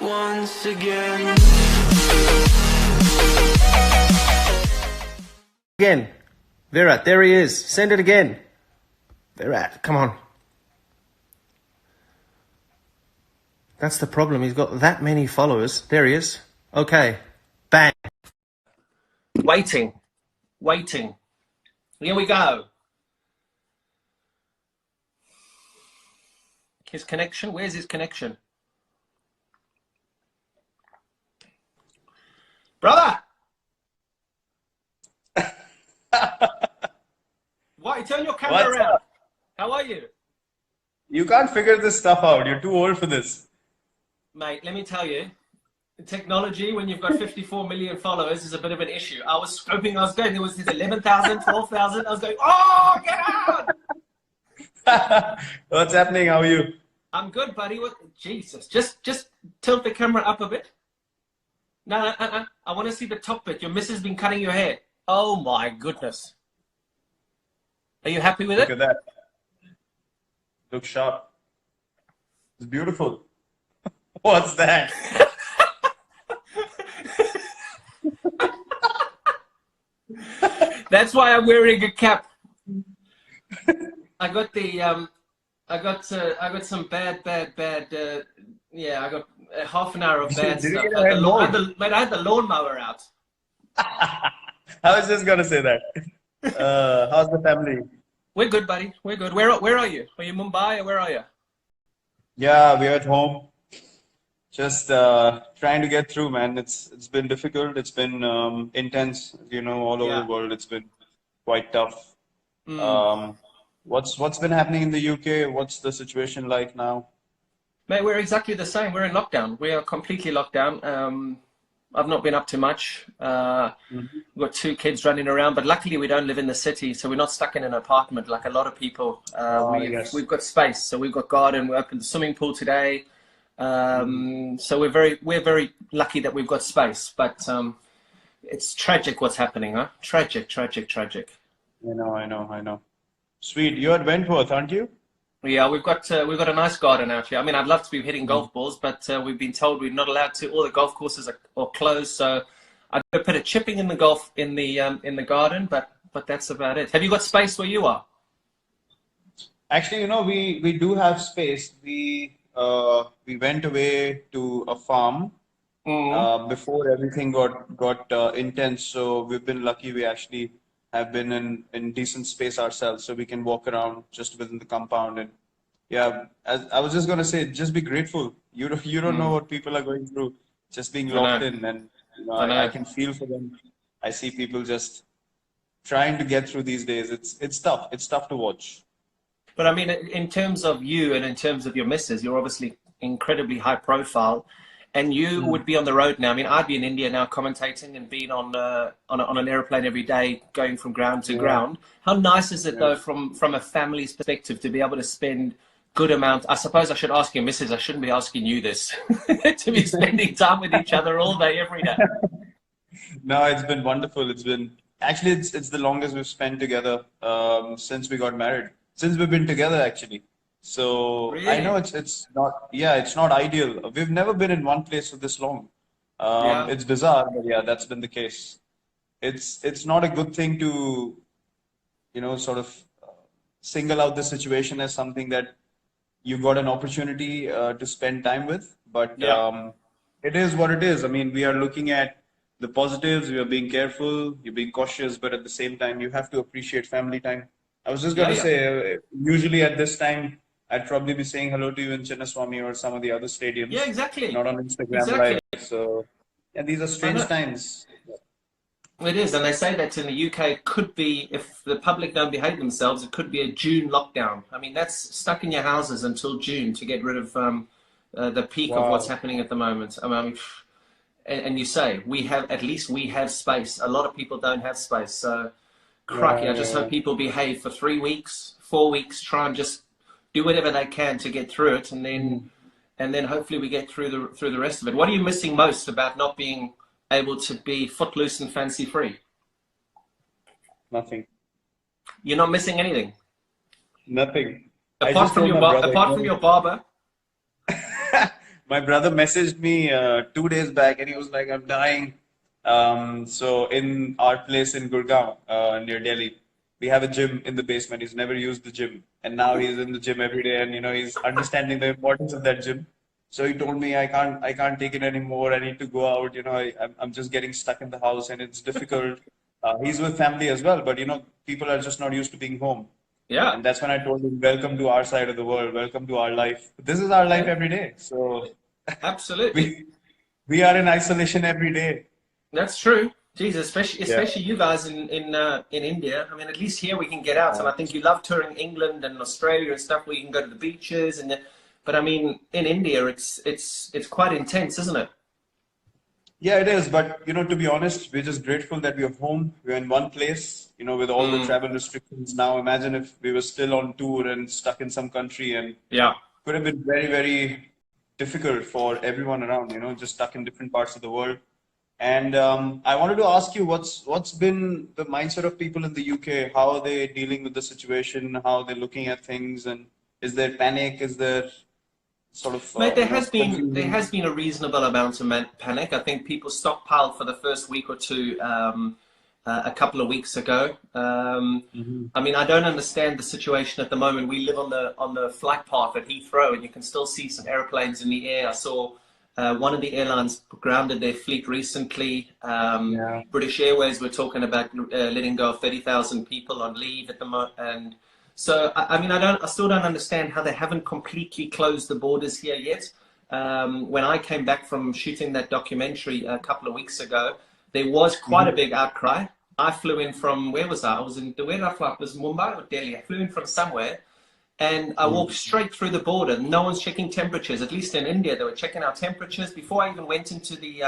once again. Again. Virat, there he is. Send it again. Virat, come on. That's the problem. He's got that many followers. There he is. Okay. Bang. Waiting. Here we go. His connection? Where's his connection? Brother! Why? Turn your camera What's around. up? How are you? You can't figure this stuff out. You're too old for this. Mate, let me tell you, technology, when you've got 54 million followers, is a bit of an issue. I was scoping, there was this 11,000, 12,000. I was going, oh, get out! What's happening? How are you? I'm good, buddy. What? Jesus. Just tilt the camera up a bit. No. I want to see the top bit. Your missus has been cutting your hair. Oh, my goodness. Are you happy with it? Look at that. Looks sharp. It's beautiful. What's that? That's why I'm wearing a cap. I got the I got some bad. Yeah, I got half an hour of bad Did you stuff. get a head mode? I had the lawnmower out. I was just gonna say that. How's the family? We're good, buddy. We're good. Where are you? Are you Mumbai or where are you? Yeah, we're at home. Just trying to get through, man. It's been difficult. It's been intense, all over the world. It's been quite tough. What's been happening in the UK? What's the situation like now? Mate, we're exactly the same. We're in lockdown. We are completely locked down. I've not been up to much. We've got 2 kids running around, but luckily we don't live in the city, so we're not stuck in an apartment like a lot of people. We've got space, so we've got garden. We opened the swimming pool today. So we're very lucky that we've got space, but it's tragic what's happening, huh? Tragic. I know. Sweet. You're at Wentworth, aren't you? Yeah, we've got a nice garden out here. I mean, I'd love to be hitting golf balls, but we've been told we're not allowed to. All the golf courses are closed, so I'd go put a chipping in the garden, but that's about it. Have you got space where you are? Actually, we do have space. We went away to a farm before everything got intense. So we've been lucky. We actually have been in decent space ourselves, so we can walk around just within the compound. And yeah, as I was just gonna say, just be grateful. You don't know what people are going through, just being locked in, and I can feel for them. I see people just trying to get through these days. It's tough. It's tough to watch. But I mean, in terms of you and in terms of your missus, you're obviously incredibly high profile, and you would be on the road now. I mean, I'd be in India now commentating and being on an airplane every day, going from ground to ground. How nice is it though, from a family's perspective, to be able to spend good amount? I suppose I should ask your missus. I shouldn't be asking you this. To be spending time with each other all day, every day. No, it's been wonderful. It's the longest we've spent together since we got married. Since we've been together, actually. So really? I know it's not ideal. We've never been in one place for this long. It's bizarre, but yeah, that's been the case. It's not a good thing to, sort of single out the situation as something that you got an opportunity to spend time with. But it is what it is. I mean, we are looking at the positives. We are being careful. You're being cautious, but at the same time, you have to appreciate family time. I was just going to say, usually at this time, I'd probably be saying hello to you in Chinnaswamy or some of the other stadiums. Yeah, exactly. Not on Instagram Live. So, yeah, these are strange times. It is, and they say that in the UK, it could be, if the public don't behave themselves, it could be a June lockdown. I mean, that's stuck in your houses until June to get rid of the peak of what's happening at the moment. I mean, and you say, we have space. A lot of people don't have space, so... Crikey, I just hope people behave for 3 weeks, 4 weeks, try and just do whatever they can to get through it, and then hopefully we get through the rest of it. What are you missing most about not being able to be footloose and fancy free? Nothing. You're not missing anything? Nothing. Apart from your barber? my brother messaged me 2 days back, and he was like, "I'm dying." So in our place in Gurgaon, near Delhi, we have a gym in the basement. He's never used the gym, and now he's in the gym every day, and he's understanding the importance of that gym. So he told me, I can't take it anymore. I need to go out. I'm just getting stuck in the house, and it's difficult. He's with family as well, but people are just not used to being home. Yeah. And that's when I told him, welcome to our side of the world, welcome to our life. This is our life every day. So absolutely, we are in isolation every day. That's true. Jesus, especially you guys in India. I mean, at least here we can get out, and I think you love touring England and Australia and stuff where you can go to the beaches. But I mean, in India, it's quite intense, isn't it? Yeah, it is. But to be honest, we're just grateful that we're home. We're in one place. With all the travel restrictions now. Imagine if we were still on tour and stuck in some country, and could have been very, very difficult for everyone around. Just stuck in different parts of the world. And I wanted to ask you, what's been the mindset of people in the UK? How are they dealing with the situation? How are they looking at things? And is there panic? Is there sort of Mate, there has been a reasonable amount of panic. I think people stockpiled for the first week or two a couple of weeks ago. I mean, I don't understand the situation at the moment. We live on the flight path at Heathrow, and you can still see some airplanes in the air. I saw one of the airlines grounded their fleet recently. British Airways were talking about letting go of 30,000 people on leave at the moment. And so, I mean, I still don't understand how they haven't completely closed the borders here yet. When I came back from shooting that documentary a couple of weeks ago, there was quite a big outcry. I flew in from, where was I? Where did I fly? It was Mumbai or Delhi. I flew in from somewhere. And I walked straight through the border. No one's checking temperatures. At least in India, they were checking our temperatures. Before I even went into the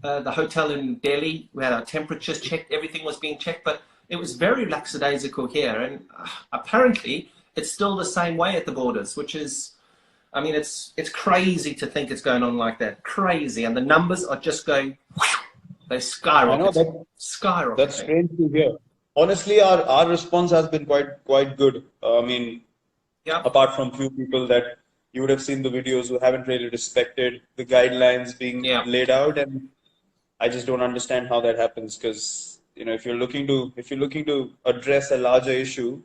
hotel in Delhi, we had our temperatures checked. Everything was being checked. But it was very lackadaisical here. And apparently, it's still the same way at the borders, which is, I mean, it's crazy to think it's going on like that. Crazy. And the numbers are just going, they skyrocket. I know skyrocket. That's strange to hear. Honestly, our response has been quite good. I mean, apart from few people that you would have seen the videos who haven't really respected the guidelines being laid out, and I just don't understand how that happens, because if you're looking to address a larger issue,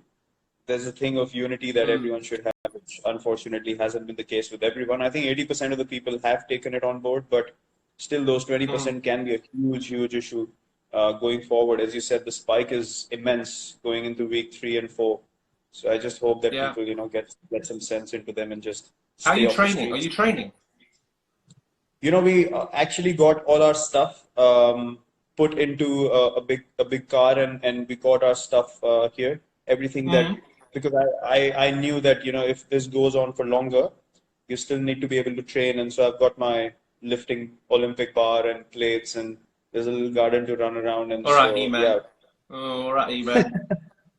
there's a thing of unity that everyone should have, which unfortunately hasn't been the case with everyone. I think 80% of the people have taken it on board, but still those 20% can be a huge issue going forward. As you said, the spike is immense going into week 3 and 4. So I just hope that people, get some sense into them and just stay Are you off training? the Are you streets. training? We actually got all our stuff put into a big car, and we got our stuff here. Everything that, because I knew that if this goes on for longer, you still need to be able to train, and so I've got my lifting Olympic bar and plates, and there's a little garden to run around, and All right, so man. All right, man.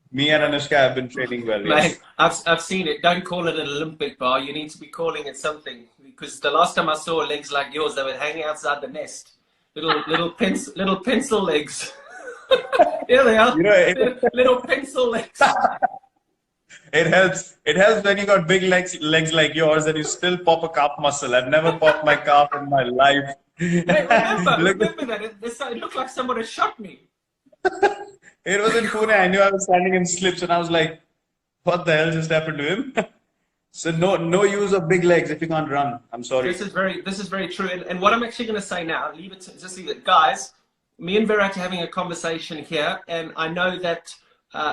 Me and Anushka have been training well. Mate, I've seen it. Don't call it an Olympic bar. You need to be calling it something, because the last time I saw legs like yours, they were hanging outside the nest. Little pencil legs. Here they are. Little pencil legs. It helps. It helps when you got big legs like yours, and you still pop a calf muscle. I've never popped my calf in my life. Hey, remember that. It looked like someone had shot me. It was in Pune. I knew I was standing in slips, and I was like, "What the hell just happened to him?" So no use of big legs if you can't run. I'm sorry. This is very true. And what I'm actually going to say now, leave it, guys. Me and Virat are having a conversation here, and I know that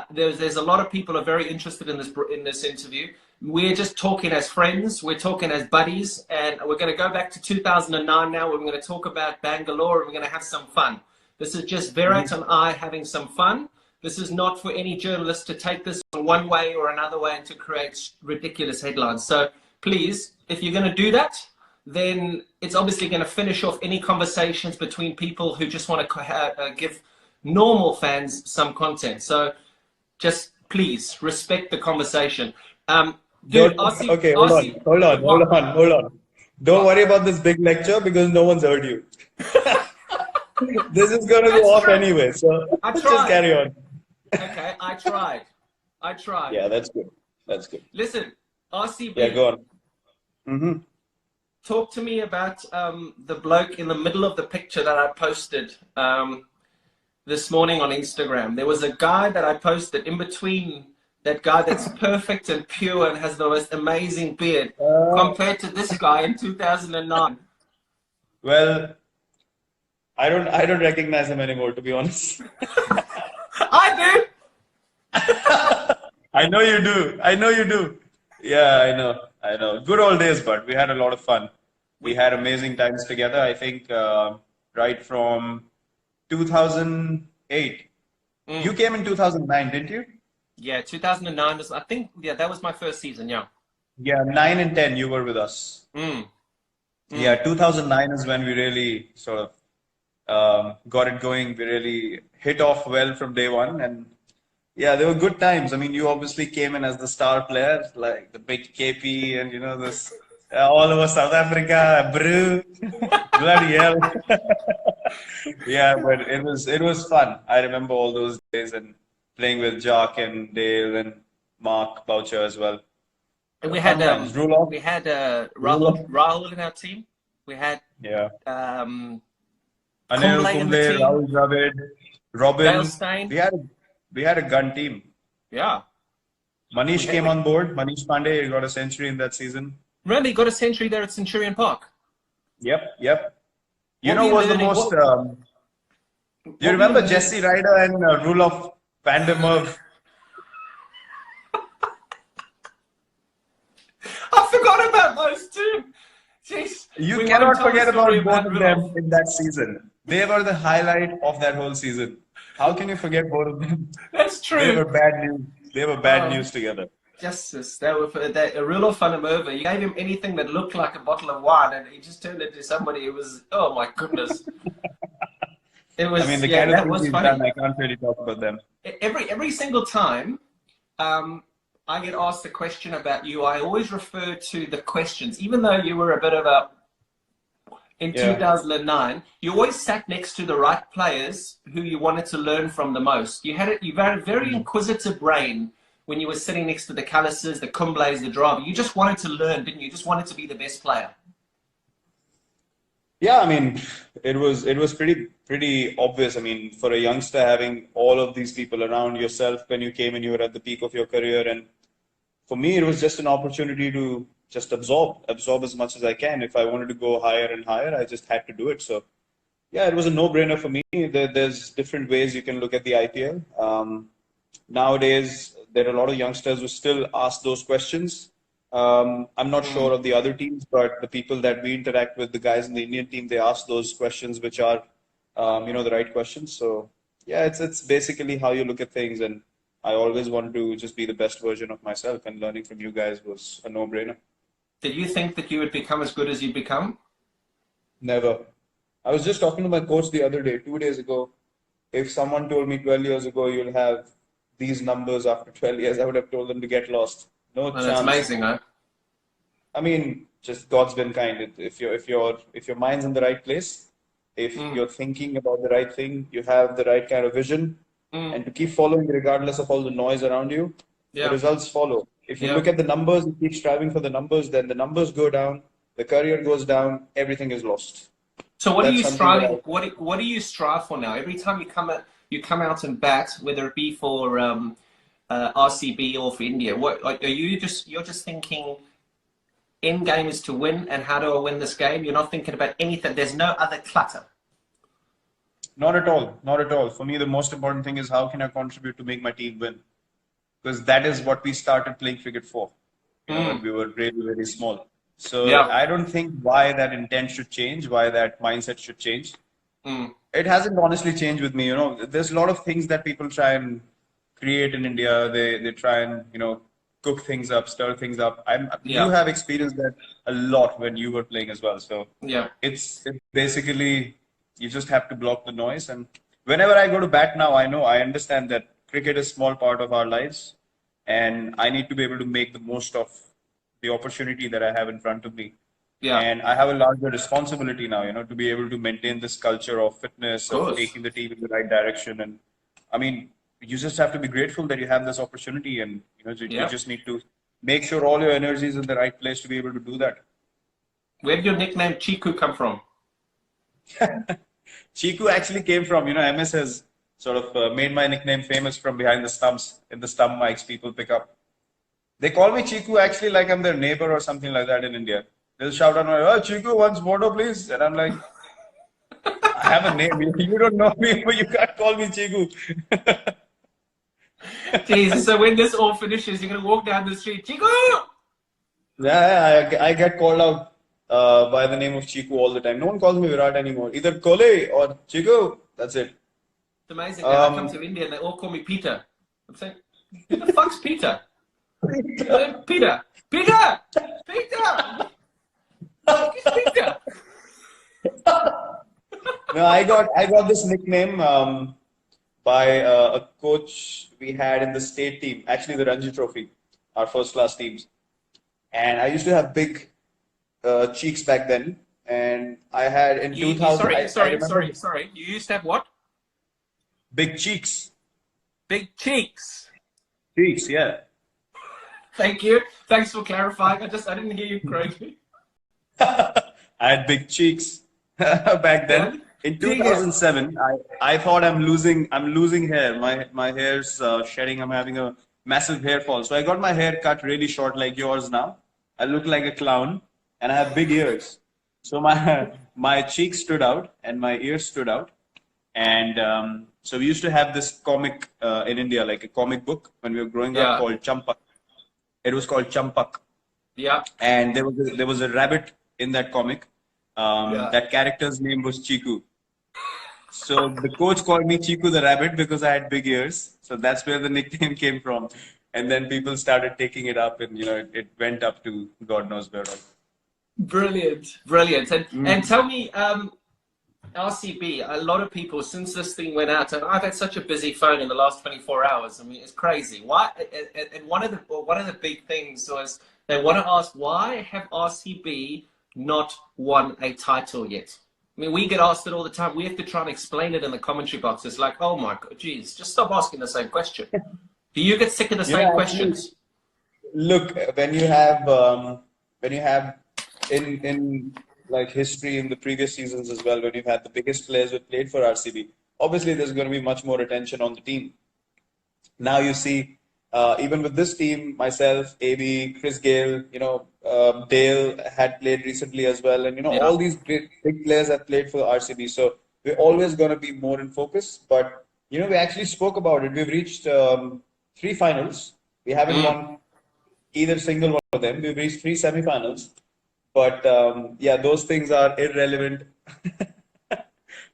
there's a lot of people are very interested in this interview. We're just talking as friends. We're talking as buddies, and we're going to go back to 2009 now. We're going to talk about Bangalore, and we're going to have some fun. This is just Virat and I having some fun. This is not for any journalist to take this one way or another way and to create ridiculous headlines. So please, if you're going to do that, then it's obviously going to finish off any conversations between people who just want to give normal fans some content. So just please respect the conversation. Dude, okay, hold on. Don't worry about this big lecture, because no one's heard you. This is going to go off anyway, so just carry on. Okay, I tried. Yeah, that's good. Listen, RCB. Yeah, go on. talk to me about the bloke in the middle of the picture that I posted this morning on Instagram. There was a guy that I posted in between that guy that's perfect and pure and has the most amazing beard compared to this guy in 2009. Well, I don't recognize him anymore, to be honest. I do. I know you do. I know you do. Yeah, I know. I know. Good old days, but we had a lot of fun. We had amazing times together. I think right from 2008. You came in 2009, didn't you? Yeah, 2009 was, I think, yeah, that was my first season, yeah. Yeah, 9 and 10, you were with us. Yeah, 2009 is when we really sort of got it going. We really hit off well from day one. And yeah, they were good times. I mean, you obviously came in as the star player, like the big KP and, you know, this all over South Africa, brew, bloody hell. Yeah, but it was fun. I remember all those days and playing with Jock and Dale and Mark Boucher as well. And Ruloff. we had Rahul in our team. We had Yeah. Kumble Anil in the Kumble, team. Rahul Dravid, Robin. Dale Steyn. We had a gun team. Yeah. Manish came on board. Manish Pandey got a century in that season. Remember, he got a century there at Centurion Park. Yep. You What know were you what's the learning? most? Do you remember Jesse Ryder and Ruloff Vandermeer? I forgot about those two. Jeez. You We cannot won't tell the forget story about both of Ruloff. them in that season. They were the highlight of that whole season. How can you forget both of them? That's true. They were bad news. They were bad news together. Justice. That were that Ruloff won him over. You gave him anything that looked like a bottle of wine, and he just turned into somebody who was. Oh my goodness. It was. I mean, the yeah, kind that of was things he's funny. done, I can't really talk about them. Every single time I get asked a question about you, I always refer to the questions, even though you were a bit of a. In 2009, you always sat next to the right players who you wanted to learn from the most. You had a very inquisitive brain when you were sitting next to the Callises, the Kumbles, the Dravid. You just wanted to learn, didn't you? You just wanted to be the best player. Yeah, I mean, it was pretty obvious. I mean, for a youngster having all of these people around yourself when you came and you were at the peak of your career, and for me, it was just an opportunity to just absorb as much as I can. If I wanted to go higher and higher, I just had to do it. So, yeah, it was a no-brainer for me. There's different ways you can look at the IPL. Nowadays, there are a lot of youngsters who still ask those questions. I'm not sure of the other teams, but the people that we interact with, the guys in the Indian team, they ask those questions, which are, the right questions. So, yeah, it's basically how you look at things. And I always want to just be the best version of myself, and learning from you guys was a no-brainer. Did you think that you would become as good as you've become? Never. I was just talking to my coach the other day, 2 days ago. If someone told me 12 years ago you'll have these numbers after 12 years, I would have told them to get lost. No chance. That's amazing, huh? I mean, just God's been kind. If your mind's in the right place, if you're thinking about the right thing, you have the right kind of vision, and to keep following regardless of all the noise around you, the results follow. If you look at the numbers and keep striving for the numbers, then the numbers go down, the career goes down, everything is lost. So what are you striving? What do you strive for now? Every time you come out and bat, whether it be for RCB or for India, you're just thinking end game is to win, and how do I win this game? You're not thinking about anything. There's no other clutter. Not at all. Not at all. For me, the most important thing is how can I contribute to make my team win? Because that is what we started playing cricket for. When we were really, really small. So I don't think why that intent should change, why that mindset should change. It hasn't honestly changed with me. There's a lot of things that people try and create in India. They try and cook things up, stir things up. You have experienced that a lot when you were playing as well. So it's basically you just have to block the noise. And whenever I go to bat now, I understand that cricket is a small part of our lives, and I need to be able to make the most of the opportunity that I have in front of me. And I have a larger responsibility now, to be able to maintain this culture of fitness, of taking the team in the right direction. And I mean, you just have to be grateful that you have this opportunity, and you just need to make sure all your energy is in the right place to be able to do that. Where did your nickname Chiku come from? Chiku actually came from, MS has sort of made my nickname famous from behind the stumps. In the stump mics, people pick up. They call me Chiku actually like I'm their neighbor or something like that in India. They'll shout out, "Oh, Chiku, once photo, please." And I'm like, I have a name. You don't know me, but you can't call me Chiku. Jesus, so when this all finishes, you're going to walk down the street, Chiku! Yeah, I get called out by the name of Chiku all the time. No one calls me Virat anymore. Either Kohli or Chiku. That's it. It's amazing that I come to India and they all call me Peter. I'm saying, who the fuck's Peter? Peter! Peter! Peter! Who's Peter? No, I got this nickname by a coach we had in the state team, actually the Ranji Trophy, our first class teams. And I used to have big cheeks back then. And I had in 2000. Sorry. You used to have what? Big cheeks. Big cheeks. Cheeks, yeah. Thank you. Thanks for clarifying. I didn't hear you correctly. I had big cheeks back then. In 2007, I thought I'm losing hair. My hair's shedding. I'm having a massive hair fall. So I got my hair cut really short like yours now. I look like a clown and I have big ears. So my cheeks stood out and my ears stood out. And so we used to have this comic in India, like a comic book when we were growing up called Champak. It was called Champak. Yeah. And there was a rabbit in that comic. That character's name was Chiku. So the coach called me Chiku the rabbit because I had big ears. So that's where the nickname came from. And then people started taking it up and, it went up to God knows where. Brilliant. And tell me, RCB, a lot of people, since this thing went out, and I've had such a busy phone in the last 24 hours. I mean, it's crazy. Why? And one of the big things was they want to ask, why have RCB not won a title yet? I mean, we get asked it all the time. We have to try and explain it in the commentary box. It's like, oh my God, geez, just stop asking the same question. Do you get sick of the same questions? Look, when you have in like history in the previous seasons as well, when you've had the biggest players who played for RCB, obviously there's going to be much more attention on the team. Now you see, even with this team, myself, AB, Chris Gale, Dale had played recently as well, and all these big players have played for RCB. So we're always going to be more in focus. But we actually spoke about it. We've reached 3 finals. We haven't won either single one of them. We've reached 3 semifinals. But those things are irrelevant.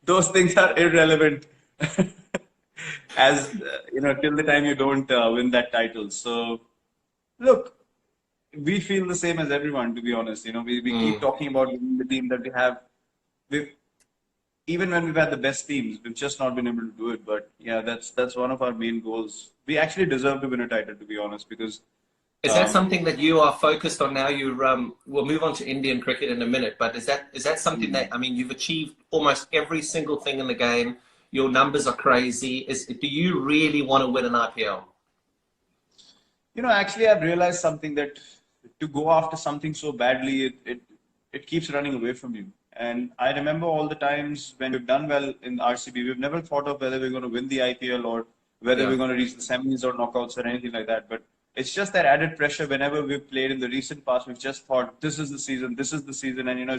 Those things are irrelevant. As till the time you don't win that title. So, look, we feel the same as everyone, to be honest. We keep talking about the team that we have. Even when we've had the best teams, we've just not been able to do it. But yeah, that's one of our main goals. We actually deserve to win a title, to be honest, because. Is that something that you are focused on now? We'll move on to Indian cricket in a minute, but is that something that, I mean, you've achieved almost every single thing in the game. Your numbers are crazy. Do you really want to win an IPL? Actually, I've realized something, that to go after something so badly, it keeps running away from you. And I remember all the times when we've done well in RCB, we've never thought of whether we're going to win the IPL or whether we're going to reach the semis or knockouts or anything like that. But it's just that added pressure whenever we've played in the recent past. We've just thought, this is the season. And,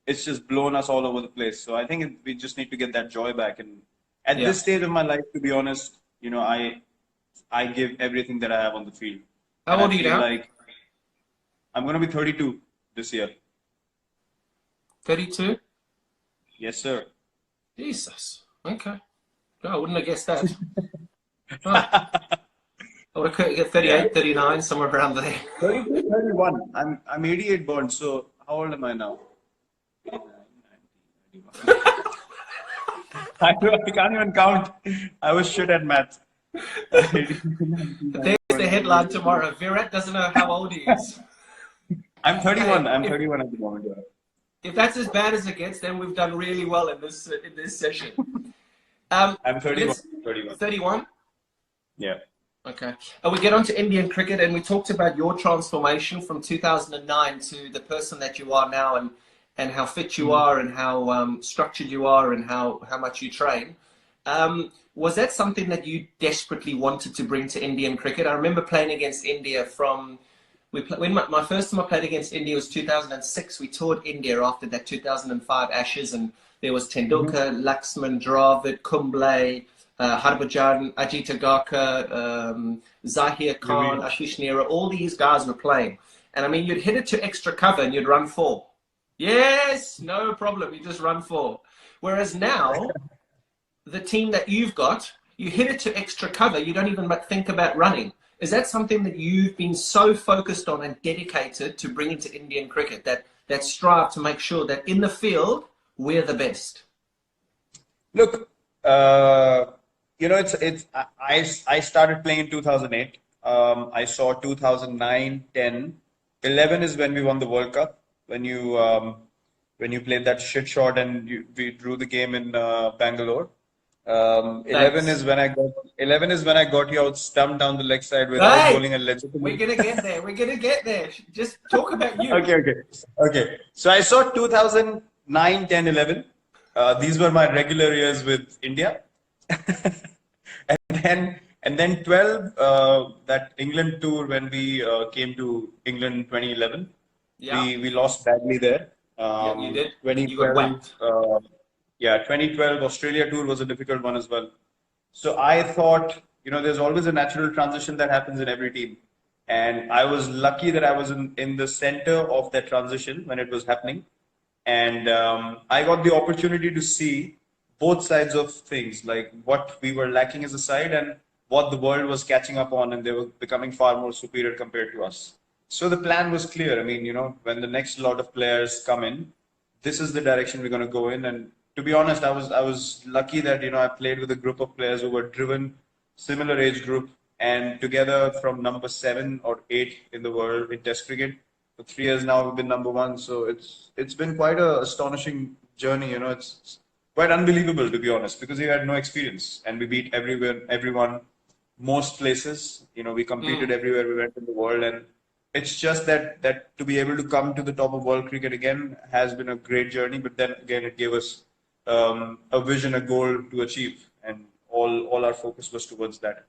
it's just blown us all over the place. So I think we just need to get that joy back. And at this stage of my life, to be honest, I give everything that I have on the field. How old are you now? Like I'm going to be 32 this year. 32? Yes, sir. Jesus. Okay. No, I wouldn't have guessed that. Oh. I would have get 38, 39, somewhere around there. 32, 31. I'm 88 born, so how old am I now? I can't even count. I was shit at math. There's the headline tomorrow. Virat doesn't know how old he is. I'm 31. I'm 31 at the moment. Yeah. If that's as bad as it gets, then we've done really well in this session. I'm 31. 31. 31? Yeah. Okay. And we get on to Indian cricket, and we talked about your transformation from 2009 to the person that you are now, and how fit you Mm. are, and how structured you are, and how much you train. Was that something that you desperately wanted to bring to Indian cricket? I remember playing against India from when my first time I played against India was 2006. We toured India after that 2005 Ashes, and there was Mhm. Tendulkar, Laxman, Dravid, Kumble, Harbhajan, Ajit Agarkar, Zahir Khan, Virat. Ashish Nehra. All these guys were playing, and I mean, you'd hit it to extra cover and you'd run four. Yes, no problem. You just run four. Whereas now, the team that you've got, you hit it to extra cover, you don't even think about running. Is that something that you've been so focused on and dedicated to bring into Indian cricket, that strive to make sure that in the field, we're the best? Look, uh, I started playing in 2008. I saw 2009, 10, 11 is when we won the World Cup. When you played that shit shot and we drew the game in Bangalore. 11 is Thanks. when I got 11 is when I got you out stumped down the leg side without Hey, bowling a we're legitimate. going to get there. We're going to get there. Just talk about you. Okay. So I saw 2009, 10, 11. These were my regular years with India. And then 12, that England tour when we came to England 2011. Yeah, We lost badly there. yeah, you did. You got 2012, whacked. yeah, 2012 Australia tour was a difficult one as well. So I thought, there's always a natural transition that happens in every team. And I was lucky that I was in the center of that transition when it was happening. And I got the opportunity to see both sides of things, like what we were lacking as a side and what the world was catching up on, and they were becoming far more superior compared to us. So the plan was clear. I mean, when the next lot of players come in, this is the direction we're going to go in. And to be honest, I was lucky that I played with a group of players who were driven, similar age group, and together from number 7 or 8 in the world in Test cricket. For 3 years now, we've been number one. So it's been quite a astonishing journey. It's quite unbelievable to be honest, because we had no experience and we beat everyone, most places. We competed Mm. everywhere we went in the world, and it's just that to be able to come to the top of world cricket again has been a great journey. But then again, it gave us a vision, a goal to achieve, and all our focus was towards that.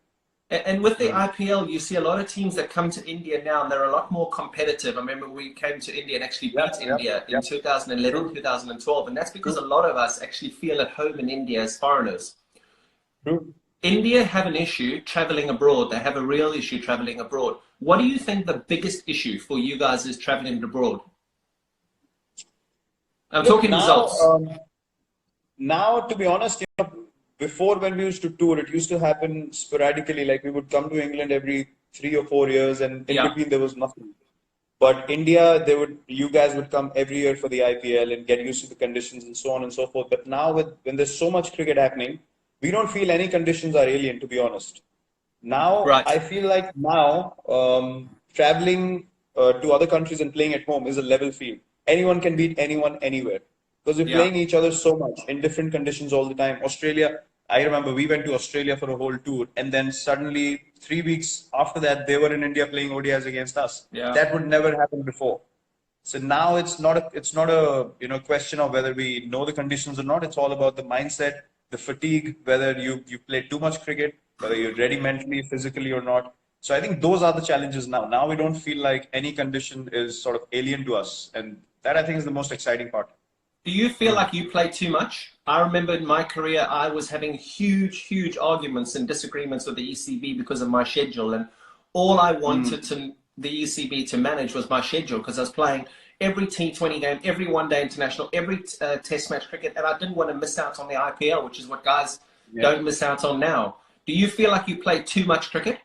And with the Mm. IPL, you see a lot of teams that come to India now, and they're a lot more competitive. I remember we came to India and actually Yep, beat yep, India in yep. 2011, True, 2012, and that's because a true, lot of us actually feel at home in India as foreigners. true. India have an issue traveling abroad. They have a real issue traveling abroad. What do you think the biggest issue for you guys is traveling abroad? I'm Look, talking results. now, to be honest, before when we used to tour, it used to happen sporadically. Like we would come to England every 3 or 4 years, and in Yeah, between there was nothing. But India, you guys would come every year for the IPL and get used to the conditions and so on and so forth. But now, when there's so much cricket happening, we don't feel any conditions are alien, to be honest. Now, right. I feel like now traveling to other countries and playing at home is a level field. Anyone can beat anyone anywhere because we're Yeah, playing each other so much in different conditions all the time. Australia, I remember we went to Australia for a whole tour, and then suddenly 3 weeks after that, they were in India playing ODIs against us. yeah. That would never happen before. So now it's not a question of whether we know the conditions or not. It's all about the mindset, the fatigue, whether you play too much cricket, whether you're ready mentally, physically or not. So I think those are the challenges now. Now we don't feel like any condition is sort of alien to us, and that I think is the most exciting part. Do you feel Hmm. like you play too much? I remember in my career, I was having huge arguments and disagreements with the ECB because of my schedule. And all I wanted Hmm. to the ECB to manage was my schedule because I was playing every T20 game, every one day international, every test match cricket. And I didn't want to miss out on the IPL, which is what guys Yeah. don't miss out on now. Do you feel like you play too much cricket?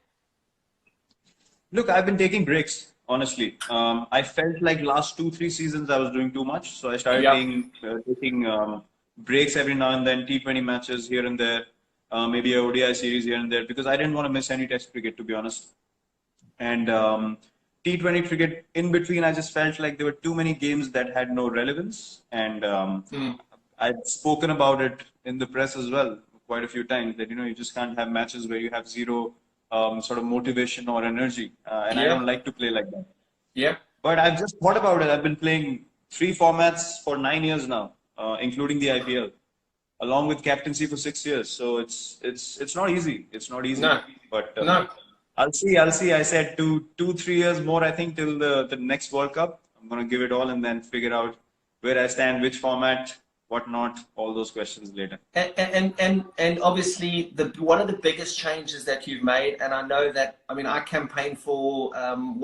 Look, I've been taking breaks, honestly. I felt like last 2, 3 seasons I was doing too much, so I started Yeah. taking breaks every now and then, T20 matches here and there, maybe a ODI series here and there, because I didn't want to miss any Test cricket, to be honest. And T20 cricket in between, I just felt like there were too many games that had no relevance, and Mm. I'd spoken about it in the press as well quite a few times that you just can't have matches where you have zero sort of motivation or energy, and I Yeah. don't like to play like that. Yeah. But I've just thought about it. I've been playing 3 formats for 9 years now, including the IPL, along with captaincy for 6 years. So it's not easy. It's not easy. No. But No. I'll see. I'll see. I said 3 years more. I think till the next World Cup. I'm gonna give it all and then figure out where I stand, which format, what not, all those questions later. And obviously one of the biggest changes that you've made, and I know that, I mean, I campaign for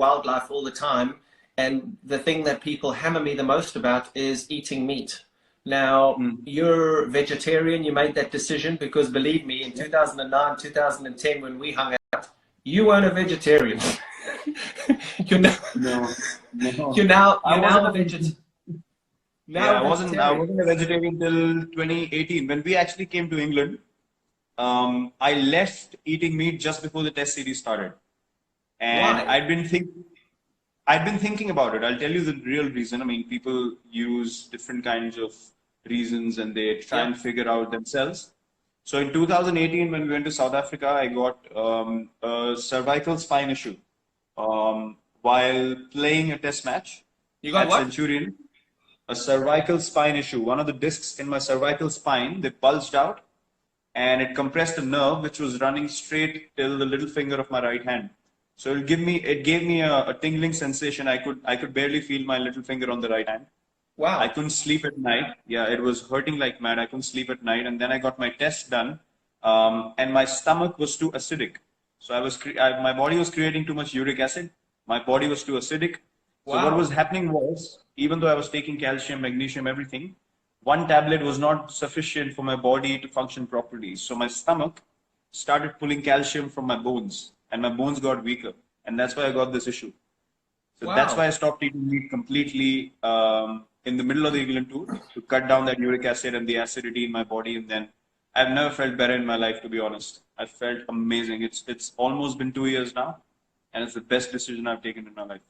wildlife all the time, and the thing that people hammer me the most about is eating meat. Now, you're vegetarian, you made that decision because, believe me, in 2009, 2010, when we hung out, you weren't a vegetarian. you're now, No, no. you're now a vegetarian. Yeah, I wasn't a vegetarian till 2018 when we actually came to England. I left eating meat just before the Test series started, and Why? I'd been thinking about it. I'll tell you the real reason. I mean, people use different kinds of reasons and they try and figure out themselves. So in 2018, when we went to South Africa, I got a cervical spine issue while playing a Test match You got at what? Centurion. A cervical spine issue. One of the discs in my cervical spine, they bulged out and it compressed a nerve which was running straight till the little finger of my right hand. So it gave me a tingling sensation. I could barely feel my little finger on the right hand. Wow. I couldn't sleep at night. Yeah, it was hurting like mad. I couldn't sleep at night. And then I got my test done, and my stomach was too acidic. So my body was creating too much uric acid. My body was too acidic. So what Wow. was happening was, even though I was taking calcium, magnesium, everything, one tablet was not sufficient for my body to function properly. So my stomach started pulling calcium from my bones, and my bones got weaker. And that's why I got this issue. So that's Wow. why I stopped eating meat completely in the middle of the England tour to cut down that uric acid and the acidity in my body. And then I've never felt better in my life, to be honest. I felt amazing. It's almost been 2 years now, and it's the best decision I've taken in my life.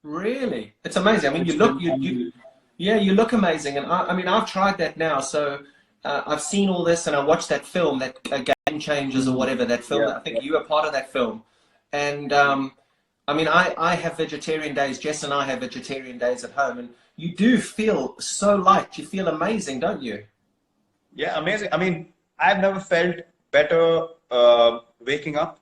Really? It's amazing. I mean, It's you look, been unbelievable. yeah, you look amazing. And I mean, I've tried that now. So I've seen all this and I watched that film, that Game Changers or whatever, that film. Yeah, I think yeah. you were part of that film. And I mean, I have vegetarian days. Jess and I have vegetarian days at home. And you do feel so light. You feel amazing, don't you? Yeah, amazing. I mean, I've never felt better waking up.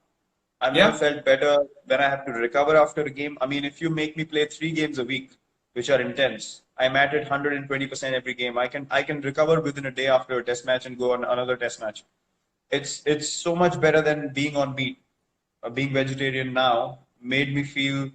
I've Yeah. never felt better when I have to recover after a game. I mean, if you make me play 3 games a week, which are intense, I'm at it 120% every game. I can recover within a day after a test match and go on another test match. It's so much better than being on meat. Being vegetarian now made me feel,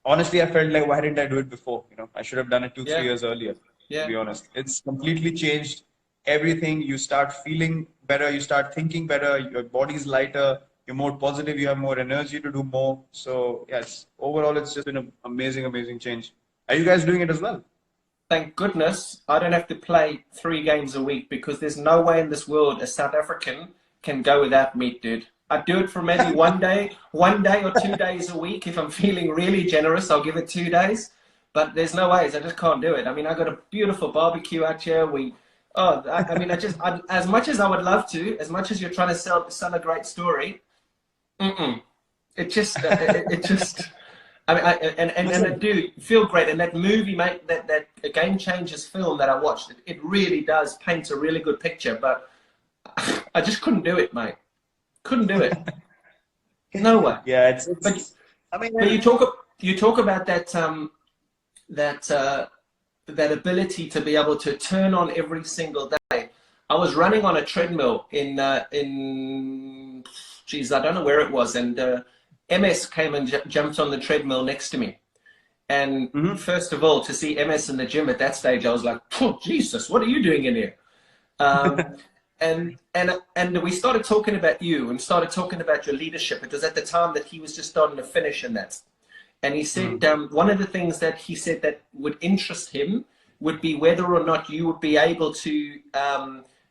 honestly, I felt like, why didn't I do it before? I should have done it two, Yeah. 3 years earlier, to Yeah. be honest. It's completely changed everything. You start feeling better, you start thinking better, your body's lighter, you're more positive, you have more energy to do more. So yes, overall it's just been an amazing, amazing change. Are you guys doing it as well? Thank goodness I don't have to play 3 games a week, because there's no way in this world a South African can go without meat, dude. I do it for maybe 1 day or 2 days a week. If I'm feeling really generous, I'll give it 2 days. But there's no ways. I just can't do it. I mean, I got a beautiful barbecue out here. I mean, as much as I would love to, as much as you're trying to sell a great story, it just. I mean, and I do feel great. And that movie, mate, that Game Changers film that I watched, it really does paint a really good picture. But I just couldn't do it, mate. Couldn't do it. No way. Yeah, But I mean, but you talk about that ability to be able to turn on every single day. I was running on a treadmill in geez, I don't know where it was, and MS came and jumped on the treadmill next to me. And first of all, to see MS in the gym at that stage, I was like, oh, Jesus, what are you doing in here? And we started talking about you and started talking about your leadership. It was at the time that he was just starting to finish in that. And he said one of the things that he said that would interest him would be whether or not you would be able to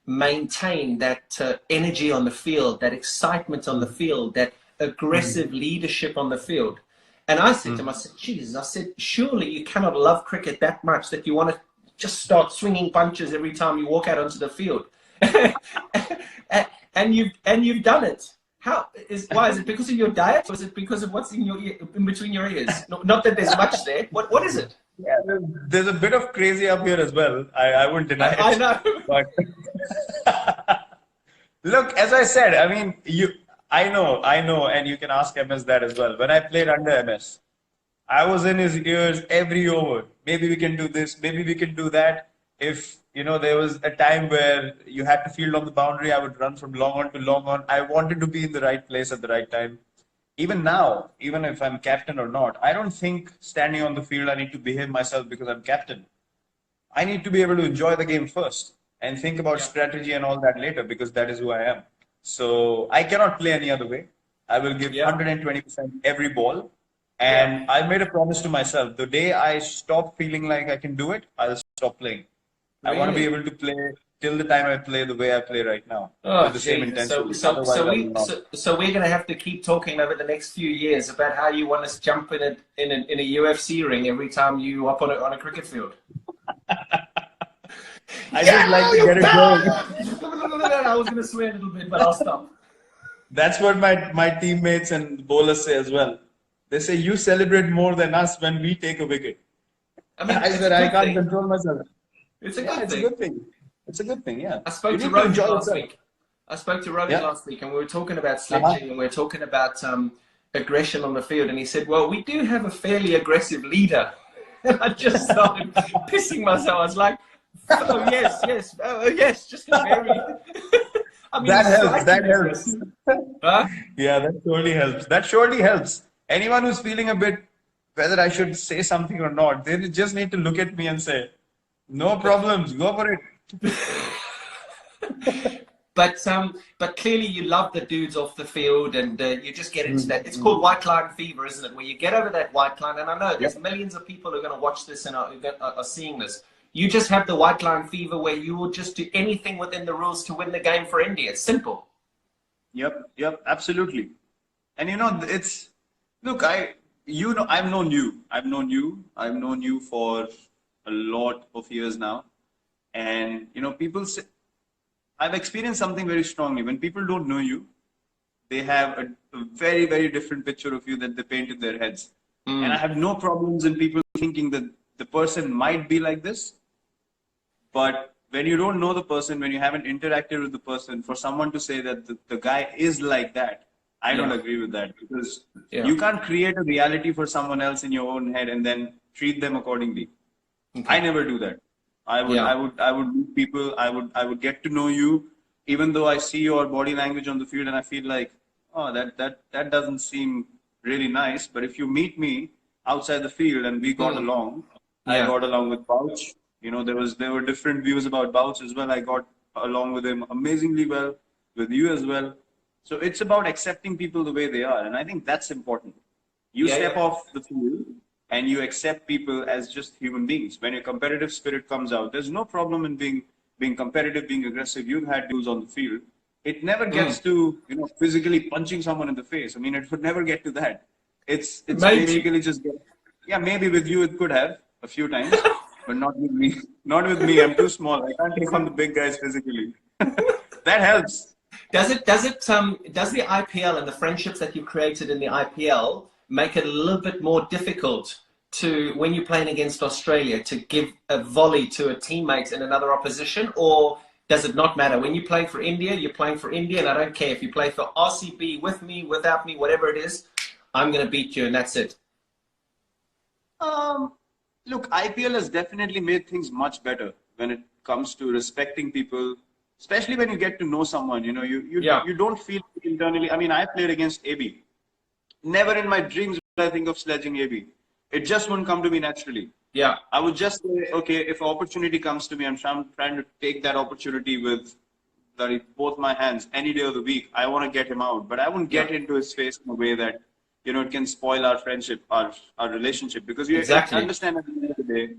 maintain that energy on the field, that excitement on the field, that aggressive leadership on the field. And I said to him, I said, Jesus, I said, surely you cannot love cricket that much that you want to just start swinging punches every time you walk out onto the field. and you've done it. Why is it because of your diet, or is it because of what's in your in between your ears? Not that there's much there. What is it? Yeah, there's a bit of crazy up here as well. I wouldn't deny it. I know. But look, as I said, I mean, I know, and you can ask MS that as well. When I played under MS, I was in his ears every over. Maybe we can do this. Maybe we can do that. If there was a time where you had to field on the boundary, I would run from long on to long on. I wanted to be in the right place at the right time. Even now, even if I'm captain or not, I don't think standing on the field I need to behave myself because I'm captain. I need to be able to enjoy the game first and think about strategy and all that later, because that is who I am. So I cannot play any other way. I will give 120% every ball. And I made a promise to myself, the day I stop feeling like I can do it, I'll stop playing. Really? I want to be able to play till the time I play the way I play right now, with the same intensity. So we're going to have to keep talking over the next few years about how you want us to jump in a UFC ring every time you up on a cricket field. I just like to get it going. I was going to swear a little bit, but I'll stop. That's what my teammates and bowlers say as well. They say, you celebrate more than us when we take a wicket. I mean, I said, I can't control myself. It's a good thing. It's a good thing, yeah. I spoke to Rogan last week. And we were talking about sledging, and we were talking about aggression on the field. And he said, well, we do have a fairly aggressive leader. And I just started pissing myself. I was like, oh, yes, just a very... I mean, that helps. Huh? Yeah, that surely helps. Anyone who's feeling a bit, whether I should say something or not, they just need to look at me and say, no problems, go for it. But clearly you love the dudes off the field, and you just get into that. It's called white line fever, isn't it? Where you get over that white line, and I know there's millions of people who are going to watch this and are seeing this. You just have the white line fever where you will just do anything within the rules to win the game for India. It's simple. Yep, absolutely. And look, I've known you for a lot of years now. And, people say, I've experienced something very strongly. When people don't know you, they have a very, very different picture of you that they paint in their heads. And I have no problems in people thinking that the person might be like this. But when you don't know the person, when you haven't interacted with the person, for someone to say that the guy is like that, I don't agree with that, because you can't create a reality for someone else in your own head and then treat them accordingly. Okay. I never do that. I would meet people. I would get to know you, even though I see your body language on the field and I feel like, oh, that doesn't seem really nice. But if you meet me outside the field and we got along, I got along with Bouch. There were different views about Bouch as well. I got along with him amazingly well, with you as well. So it's about accepting people the way they are, and I think that's important. You step off the field and you accept people as just human beings. When your competitive spirit comes out, there's no problem in being competitive, being aggressive. You've had duels on the field. It never gets to physically punching someone in the face. I mean, it would never get to that. It's basically just maybe with you it could have a few times, but not with me. Not with me. I'm too small. I can't take on the big guys physically. That helps. Does the IPL and the friendships that you've created in the IPL make it a little bit more difficult to, when you're playing against Australia, to give a volley to a teammate in another opposition, or does it not matter? When you play for India, you're playing for India, and I don't care if you play for RCB with me, without me, whatever it is, I'm going to beat you, and that's it. Look, IPL has definitely made things much better when it comes to respecting people, especially when you get to know someone. You don't feel internally. I mean, I played against AB. Never in my dreams would I think of sledging AB. It just wouldn't come to me naturally. Yeah. I would just say, okay, if an opportunity comes to me, I'm trying to take that opportunity with both my hands any day of the week. I want to get him out, but I wouldn't get into his face in a way that, it can spoil our friendship, our relationship, because you understand at the end of the day,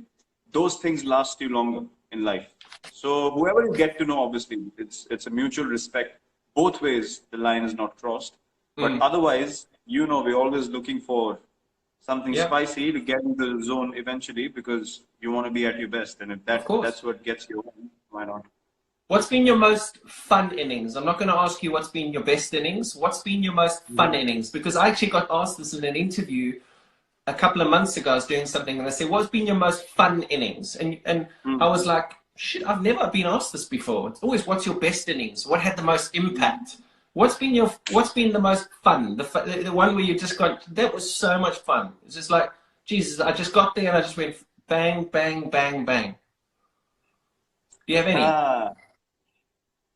those things last you longer in life. So whoever you get to know, obviously, it's a mutual respect. Both ways, the line is not crossed. But otherwise, we're always looking for something spicy to get into the zone eventually, because you want to be at your best. And if that's what gets you, why not? What's been your most fun innings? I'm not going to ask you what's been your best innings. What's been your most fun innings? Because I actually got asked this in an interview a couple of months ago. I was doing something and they said, what's been your most fun innings? And I was like, shit, I've never been asked this before. It's always, what's your best innings? What had the most impact? What's been the most fun? The one where you just got, that was so much fun. It's just like, Jesus, I just got there and I just went bang, bang, bang, bang. Do you have any?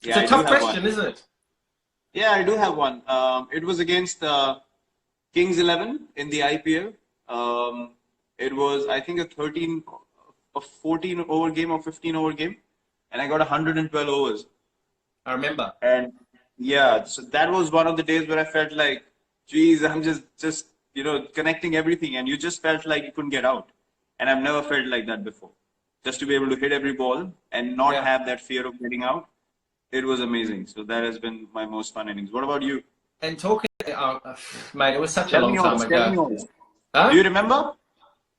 Yeah, it's a tough question, isn't it? Yeah, I do have one. It was against Kings 11 in the IPL. It was, I think, a 14 over game or 15 over game, and I got 112 overs. I remember. And yeah, so that was one of the days where I felt like, geez, I'm just connecting everything, and you just felt like you couldn't get out. And I've never felt like that before. Just to be able to hit every ball and not have that fear of getting out, it was amazing. So that has been my most fun innings. What about you? And talking, mate, it was such a long time ago. Huh? Do you remember?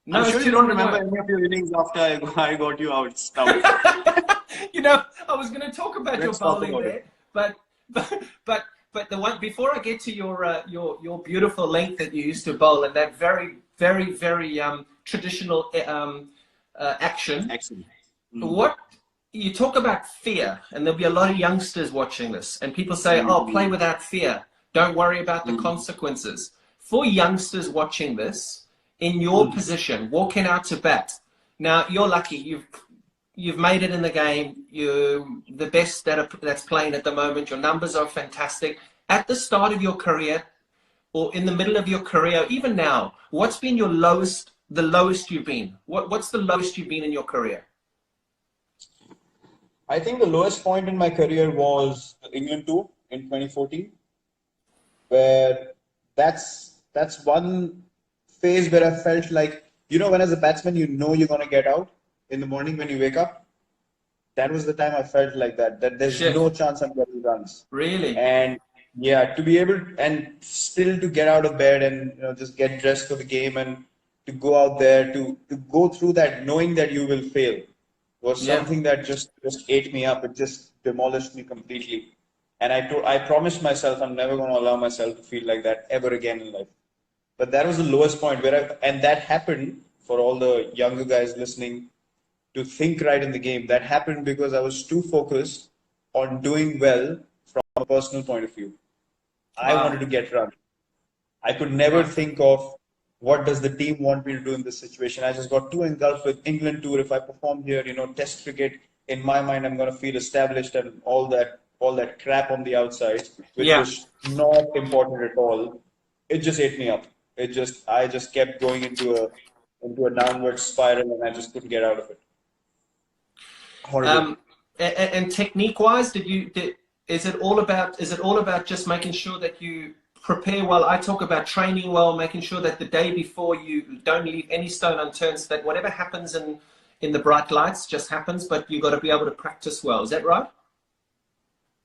No, I'm sure you don't remember any of your innings after I got you out. I was going to talk about your bowling there, but the one before I get to your beautiful length that you used to bowl and that very very very traditional action. Excellent. What you talk about fear, and there'll be a lot of youngsters watching this, and people say, "Oh, play without fear. Don't worry about the consequences." For youngsters watching this, in your position, walking out to bat. Now, you're lucky. You've made it in the game. You're the best that's playing at the moment. Your numbers are fantastic. At the start of your career, or in the middle of your career, even now, what's been your lowest? The lowest you've been? What's the lowest you've been in your career? I think the lowest point in my career was the England tour in 2014, where that's one phase where I felt like, when as a batsman, you're going to get out in the morning when you wake up. That was the time I felt like that there's no chance I'm getting runs. Really? And yeah, to be able and still to get out of bed and just get dressed for the game and to go out there to go through that knowing that you will fail was something that just ate me up. It just demolished me completely. And I promised myself I'm never going to allow myself to feel like that ever again in life. But that was the lowest point and that happened for all the younger guys listening to think right in the game. That happened because I was too focused on doing well from a personal point of view. I wanted to get run. I could never think of what does the team want me to do in this situation. I just got too engulfed with England tour. If I perform here, Test cricket, in my mind, I'm going to feel established and all that crap on the outside, which was not important at all. It just ate me up. I just kept going into a downward spiral, and I just couldn't get out of it. Horrible. And technique-wise, is it all about just making sure that you prepare well? I talk about training well, making sure that the day before you don't leave any stone unturned, so that whatever happens in the bright lights just happens, but you've got to be able to practice well. Is that right?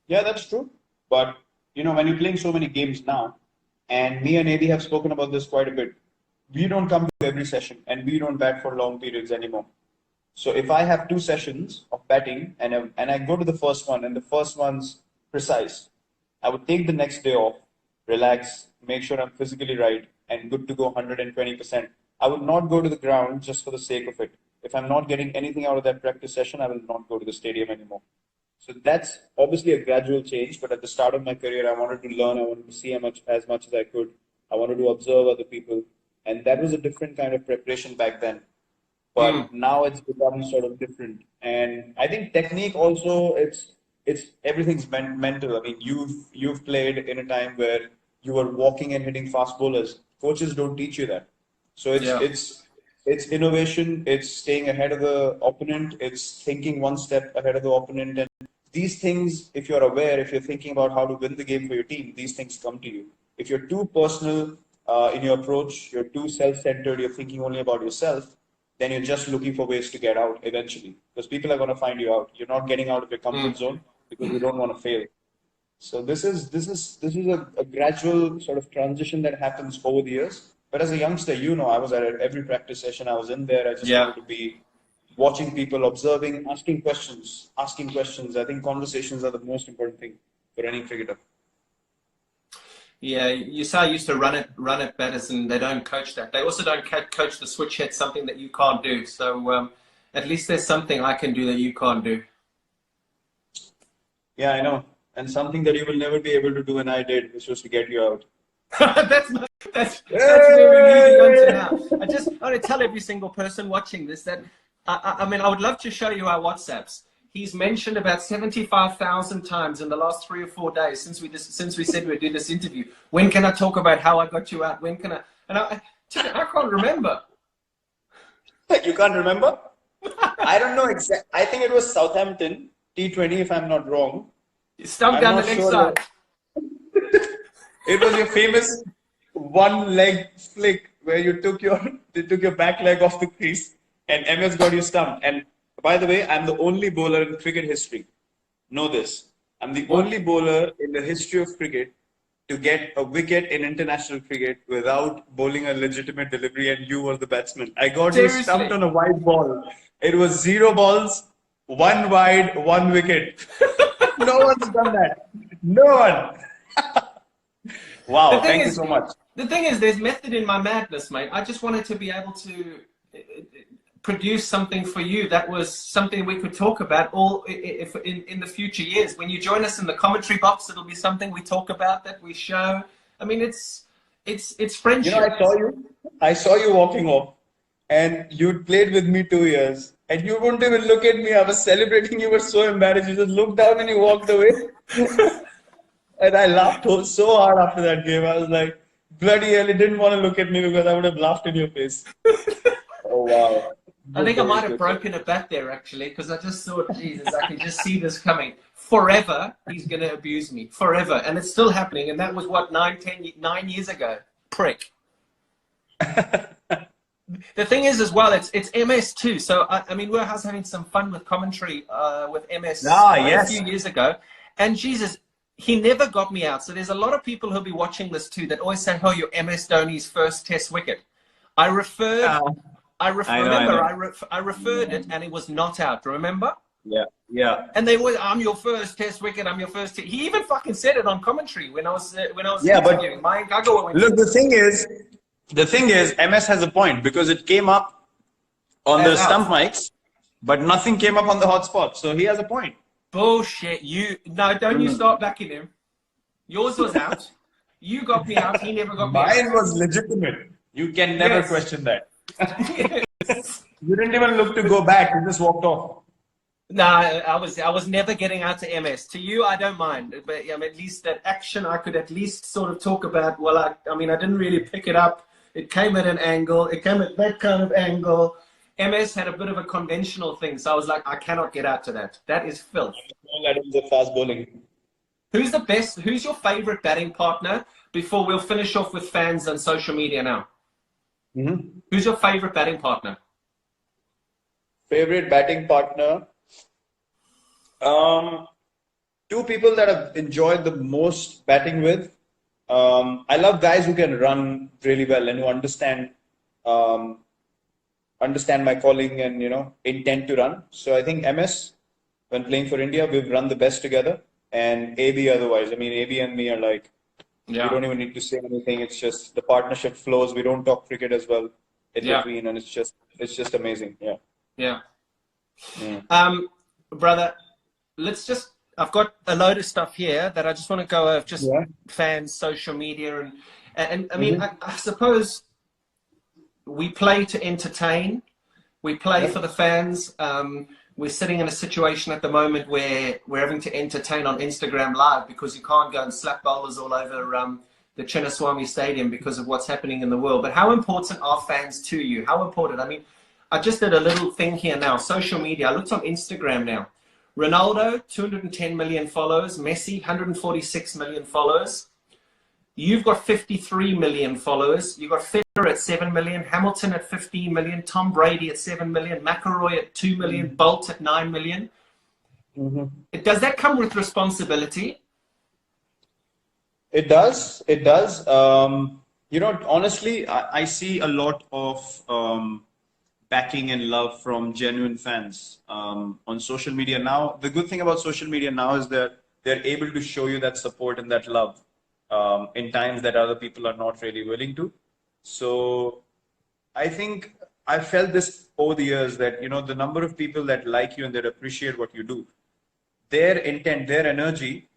Yeah, that's true. But, when you're playing so many games now, and me and AB have spoken about this quite a bit, we don't come to every session and we don't bat for long periods anymore. So if I have 2 sessions of batting and I go to the first one and the first one's precise, I would take the next day off, relax, make sure I'm physically right and good to go 120%. I would not go to the ground just for the sake of it. If I'm not getting anything out of that practice session, I will not go to the stadium anymore. So that's obviously a gradual change, but at the start of my career, I wanted to learn, I wanted to see as much as I could. I wanted to observe other people, and that was a different kind of preparation back then. But now it's become sort of different. And I think technique also, it's everything's mental. I mean, you've played in a time where you were walking and hitting fast bowlers. Coaches don't teach you that. So it's innovation, it's staying ahead of the opponent, it's thinking one step ahead of the opponent. And these things, if you're aware, if you're thinking about how to win the game for your team, these things come to you. If you're too personal in your approach, you're too self-centered, you're thinking only about yourself, then you're just looking for ways to get out eventually. Because people are going to find you out. You're not getting out of your comfort zone because you don't want to fail. So this is a gradual sort of transition that happens over the years. But as a youngster, I was at every practice session. I was in there. I just wanted to be watching people, observing, asking questions. Asking questions. I think conversations are the most important thing for any cricketer. Yeah, you say I used to run it batters, and they don't coach that. They also don't coach the switch hit, something that you can't do. So at least there's something I can do that you can't do. Yeah, I know. And something that you will never be able to do, and I did, which was to get you out. That's where we're moving on to now. I want to tell every single person watching this that I mean, I would love to show you our WhatsApps. He's mentioned about 75,000 times in the last 3 or 4 days since we said we'd do this interview. When can I talk about how I got you out? When can I? And I can't remember. You can't remember? I don't know exactly. I think it was Southampton T20, if I'm not wrong. Stump down the next side. It was your famous one leg flick where you took your back leg off the crease and MS got you stumped. And by the way, I'm the only bowler in cricket history. Know this. I'm the only bowler in the history of cricket to get a wicket in international cricket without bowling a legitimate delivery, and you were the batsman. I got you stumped on a wide ball. It was 0 balls, 1 wide, 1 wicket. No one's done that. No one. Wow, thank you so much. The thing is, there's method in my madness, mate. I just wanted to be able to produce something for you that was something we could talk about if in the future years. When you join us in the commentary box, it'll be something we talk about, that we show. I mean, it's friendship. You know, I saw you walking off, and you'd played with me 2 years, and you wouldn't even look at me. I was celebrating. You were so embarrassed. You just looked down and you walked away. And I laughed so hard after that game. I was like, bloody hell, he didn't want to look at me because I would have laughed in your face. Oh, wow. I think I might have broken a bat there, actually, because I just thought, Jesus, I can just see this coming. Forever, he's going to abuse me. Forever. And it's still happening. And that was, what, 9 years ago? Prick. The thing is, as well, it's MS too. So, I mean, I was having some fun with commentary with MS a few years ago. And, Jesus, he never got me out. So there's a lot of people who'll be watching this too that always say, "Oh, you're MS Dhoni's first Test wicket." I referred it, and it was not out. Remember? Yeah. And they were, "I'm your first Test wicket. I'm your first." He even fucking said it on commentary when I was interviewing. Look, the thing is, MS has a point because it came up on the stump mics, but nothing came up on the hotspot. So he has a point. Bullshit. Don't you start backing him. Yours was out. You got me out. He never got me out. Mine was legitimate. You can never question that. Yes. You didn't even look to go back. You just walked off. No, I was never getting out to MS. To you, I don't mind. But at least that action, I could at least sort of talk about. Well, I mean, I didn't really pick it up. It came at an angle. It came at that kind of angle. MS had a bit of a conventional thing, so I was like, I cannot get out to that. That is filth. That is the fast bowling. Who's the best? Who's your favorite batting partner? Before we'll finish off with fans and social media now. Mm-hmm. Who's your favorite batting partner? Favorite batting partner? 2 people that I've enjoyed the most batting with. I love guys who can run really well and who understand my calling and, intent to run. So I think MS, when playing for India, we've run the best together. And AB otherwise. I mean, AB and me are like, we don't even need to say anything. It's just the partnership flows. We don't talk cricket as well in between, and it's just amazing. Yeah. Brother, I've got a load of stuff here that I just want to go over, just fans, social media, and I mean, I suppose we play to entertain. We play for the fans. We're sitting in a situation at the moment where we're having to entertain on Instagram Live because you can't go and slap bowlers all over the Chinnaswamy Stadium because of what's happening in the world. But how important are fans to you? How important? I mean, I just did a little thing here now. Social media. I looked on Instagram now. Ronaldo, 210 million followers. Messi, 146 million followers. You've got 53 million followers. You've got Federer at 7 million, Hamilton at 15 million, Tom Brady at 7 million, McIlroy at 2 million, Bolt at 9 million. Does that come with responsibility? It does. It does. Honestly, I see a lot of backing and love from genuine fans on social media now. The good thing about social media now is that they're able to show you that support and that love in times that other people are not really willing to. So I think I felt this over the years that, the number of people that like you and that appreciate what you do, their intent, their energy,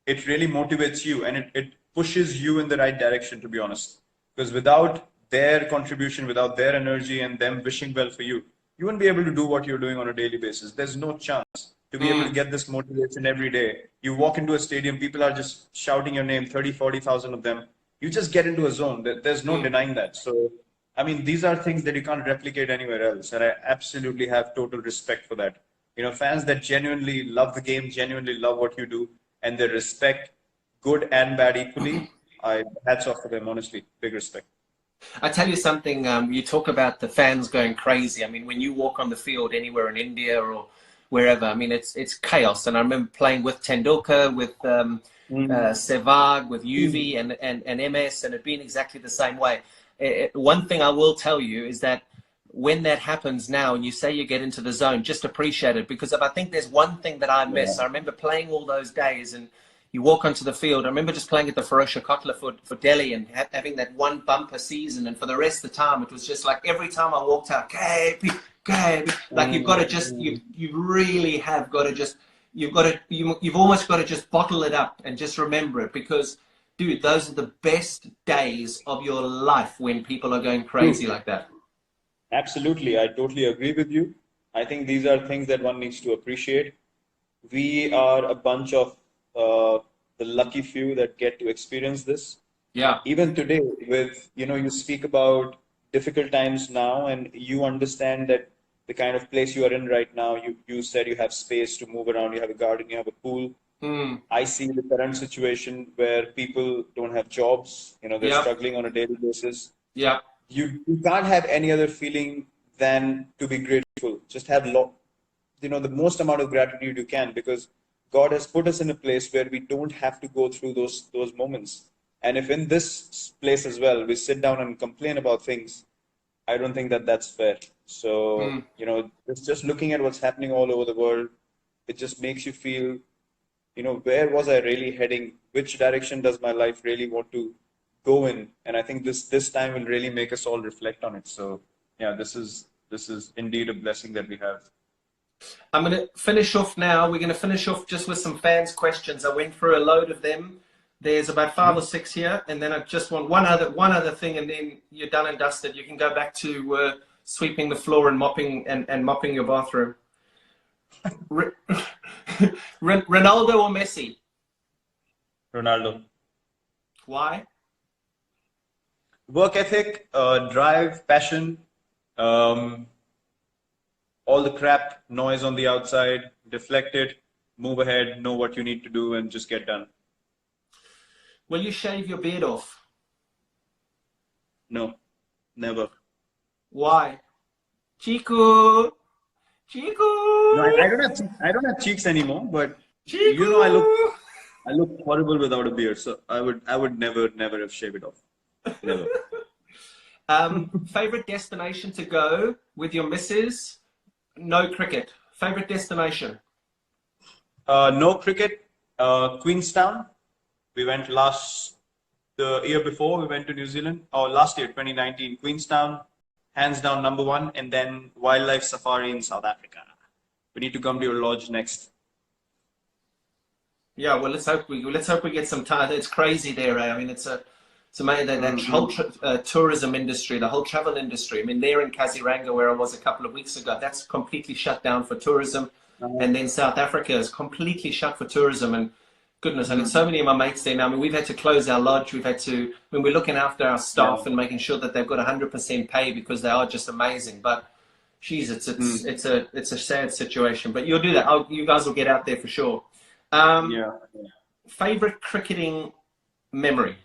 it really motivates you and it pushes you in the right direction, to be honest. Because without their contribution, without their energy and them wishing well for you, you wouldn't be able to do what you're doing on a daily basis. There's no chance to be able to get this motivation every day. You walk into a stadium, people are just shouting your name, 30, 40,000 of them. You just get into a zone. There's no denying that. So, I mean, these are things that you can't replicate anywhere else. And I absolutely have total respect for that. Fans that genuinely love the game, genuinely love what you do, and they respect good and bad equally, hats off to them, honestly. Big respect. I tell you something, you talk about the fans going crazy. I mean, when you walk on the field anywhere in India or wherever, I mean, it's chaos. And I remember playing with Tendulkar, with Sehwag, with Yuvi and MS, and it being exactly the same way. One thing I will tell you is that when that happens now and you say you get into the zone, just appreciate it. Because if I think there's one thing that I miss, I remember playing all those days and you walk onto the field. I remember just playing at the Ferocia Kotla for Delhi and having that one bumper season. And for the rest of the time, it was just like every time I walked out, KP, like you've got to just, you really have got to just, you've almost got to just bottle it up and just remember it. Because, dude, those are the best days of your life when people are going crazy like that. Absolutely. I totally agree with you. I think these are things that one needs to appreciate. We are a bunch of the lucky few that get to experience this. Yeah. Even today, with, you speak about difficult times now and you understand that the kind of place you are in right now, you said you have space to move around, you have a garden, you have a pool. I see the current situation where people don't have jobs, they're struggling on a daily basis. Yeah. You can't have any other feeling than to be grateful. Just have the most amount of gratitude you can, because God has put us in a place where we don't have to go through those moments. And if in this place as well we sit down and complain about things, I don't think that that's fair. So it's just looking at what's happening all over the world, it just makes you feel, where was I really heading? Which direction does my life really want to go in? And I think this time will really make us all reflect on it. So yeah, this is indeed a blessing that we have. I'm going to finish off now. We're going to finish off just with some fans' questions. I went through a load of them. There's about 5 or 6 here, and then I just want one other thing, and then you're done and dusted. You can go back to sweeping the floor and mopping your bathroom. Ronaldo or Messi? Ronaldo. Why? Work ethic, drive, passion, all the crap, noise on the outside, deflect it, move ahead, know what you need to do, and just get done. Will you shave your beard off? No, never. Why? Chico! No, I don't have cheeks anymore, but Chico! I look horrible without a beard, so I would never have shaved it off. Never. Favorite destination to go with your missus? No cricket. Favorite destination? No cricket. Queenstown. We went the year before, we went to New Zealand. Last year, 2019. Queenstown, hands down #1. And then wildlife safari in South Africa. We need to come to your lodge next. Yeah, well, let's hope we get some time. It's crazy there. I mean, it's amazing that whole tourism industry, the whole travel industry. I mean, there in Kaziranga, where I was a couple of weeks ago, that's completely shut down for tourism. And then South Africa is completely shut for tourism. And goodness, I got so many of my mates there now. I mean, we've had to close our lodge. We're looking after our staff and making sure that they've got 100% pay because they are just amazing. But geez, it's a sad situation. But you'll do that. You guys will get out there for sure. Favorite cricketing memory?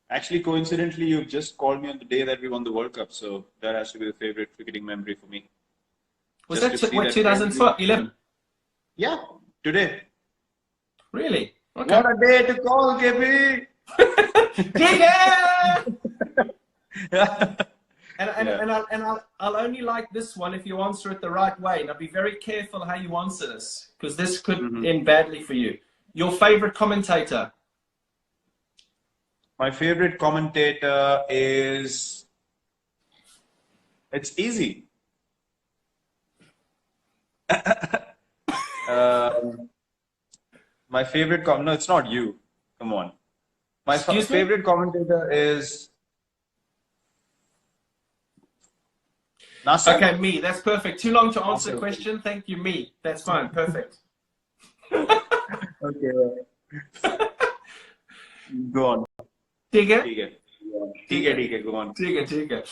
Actually, coincidentally, you just called me on the day that we won the World Cup, so that has to be the favorite cricketing memory for me. Was that 2011? Yeah, today. Really? Okay. What a day to call, KB! I'll only like this one if you answer it the right way. Now be very careful how you answer this, because this could end badly for you. Your favorite commentator? My favorite commentator is, it's easy. My favorite no, it's not you. Come on. My favorite commentator is Nasser. Okay, me. That's perfect. Too long to answer the question. Thank you, me. That's fine. Perfect. Okay. Go on. Tiga? Tiga, go on. Tiga.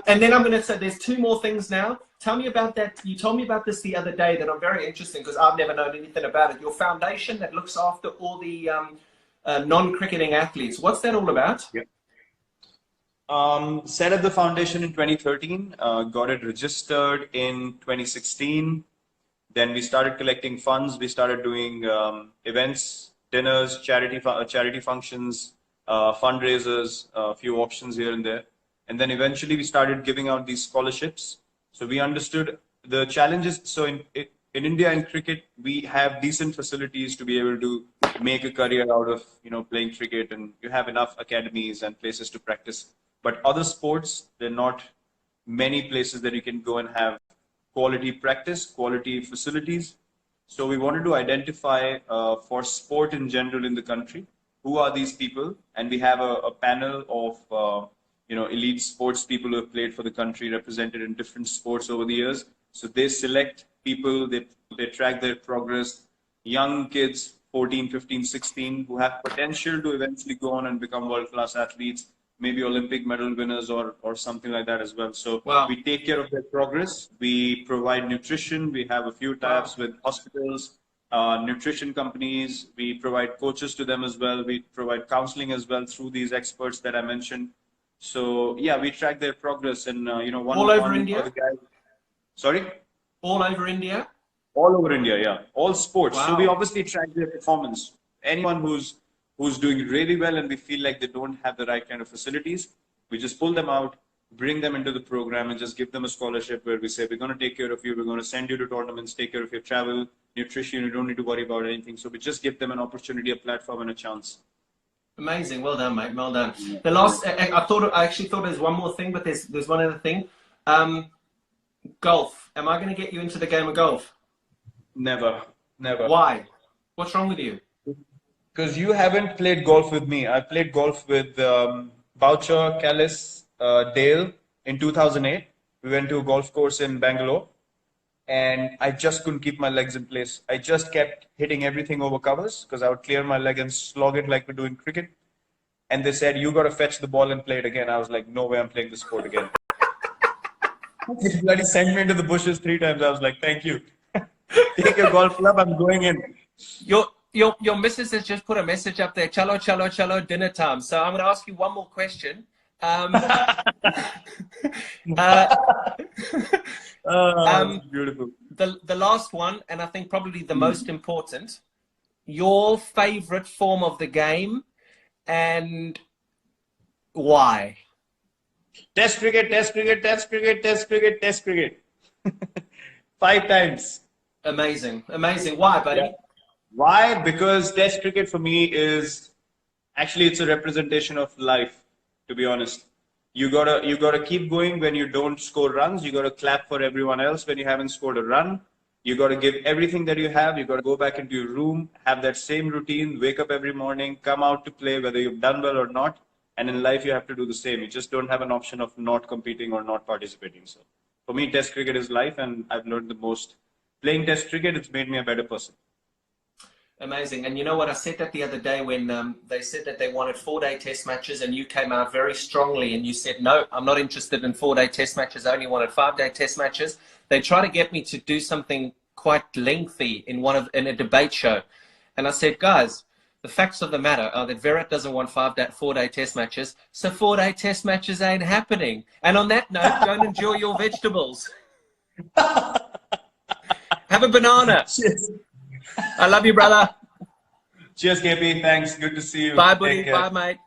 And then I'm going to say there's two more things now. Tell me about that. You told me about this the other day that I'm very interested in, because I've never known anything about it. Your foundation that looks after all the non-cricketing athletes. What's that all about? Yeah. Set up the foundation in 2013, got it registered in 2016. Then we started collecting funds. We started doing events, dinners, charity functions, fundraisers, a few auctions here and there. And then eventually we started giving out these scholarships. So we understood the challenges. So in India, in cricket, we have decent facilities to be able to make a career out of, playing cricket, and you have enough academies and places to practice. But other sports, there are not many places that you can go and have quality practice, quality facilities. So we wanted to identify for sport in general in the country, who are these people? And we have a panel of elite sports people who have played for the country, represented in different sports over the years. So they select people, they track their progress, young kids, 14, 15, 16, who have potential to eventually go on and become world-class athletes, maybe Olympic medal winners or something like that as well. So we take care of their progress. We provide nutrition. We have a few tie-ups with hospitals, nutrition companies. We provide coaches to them as well. We provide counseling as well through these experts that I mentioned. So yeah, we track their progress, and all over India. Sorry. All over India. All over India, yeah. All sports. Wow. So we obviously track their performance. Anyone who's doing really well and we feel like they don't have the right kind of facilities, we just pull them out, bring them into the program, and just give them a scholarship where we say, we're going to take care of you, we're going to send you to tournaments, take care of your travel, nutrition, you don't need to worry about anything. So we just give them an opportunity, a platform, and a chance. Amazing. Well done, mate. Well done. The last, I actually thought there's one more thing, but there's one other thing. Golf. Am I going to get you into the game of golf? Never. Why? What's wrong with you? Because you haven't played golf with me. I played golf with Boucher, Callis, Dale in 2008. We went to a golf course in Bangalore, and I just couldn't keep my legs in place. I just kept hitting everything over covers because I would clear my leg and slog it like we do in cricket. And they said, you got to fetch the ball and play it again. I was like, no way I'm playing this sport again. They bloody sent me into the bushes 3 times. I was like, thank you. Take your golf club, I'm going in. Your missus has just put a message up there. Chalo, chalo, chalo, dinner time. So I'm going to ask you one more question. Beautiful. The last one, and I think probably the most important, your favorite form of the game and why? Test cricket, test cricket, test cricket, test cricket, test cricket. 5 times. Amazing. Why, buddy? Yeah. Why? Because test cricket for me is actually, it's a representation of life, to be honest. You gotta keep going when you don't score runs. You gotta clap for everyone else when you haven't scored a run. You gotta give everything that you have. You gotta go back into your room, have that same routine, wake up every morning, come out to play whether you've done well or not. And in life, you have to do the same. You just don't have an option of not competing or not participating. So for me, test cricket is life, and I've learned the most. Playing test cricket, it's made me a better person. Amazing. And you know what? I said that the other day when they said that they wanted 4-day test matches, and you came out very strongly and you said, no, I'm not interested in 4-day test matches. I only wanted 5-day test matches. They try to get me to do something quite lengthy in a debate show. And I said, guys, the facts of the matter are that Virat doesn't want 4-day test matches. So 4-day test matches ain't happening. And on that note, don't enjoy your vegetables. Have a banana. Cheers. I love you, brother. Cheers, KP. Thanks. Good to see you. Bye, buddy. Bye, mate.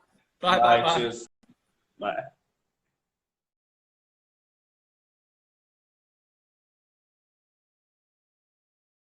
Bye. Cheers. Bye.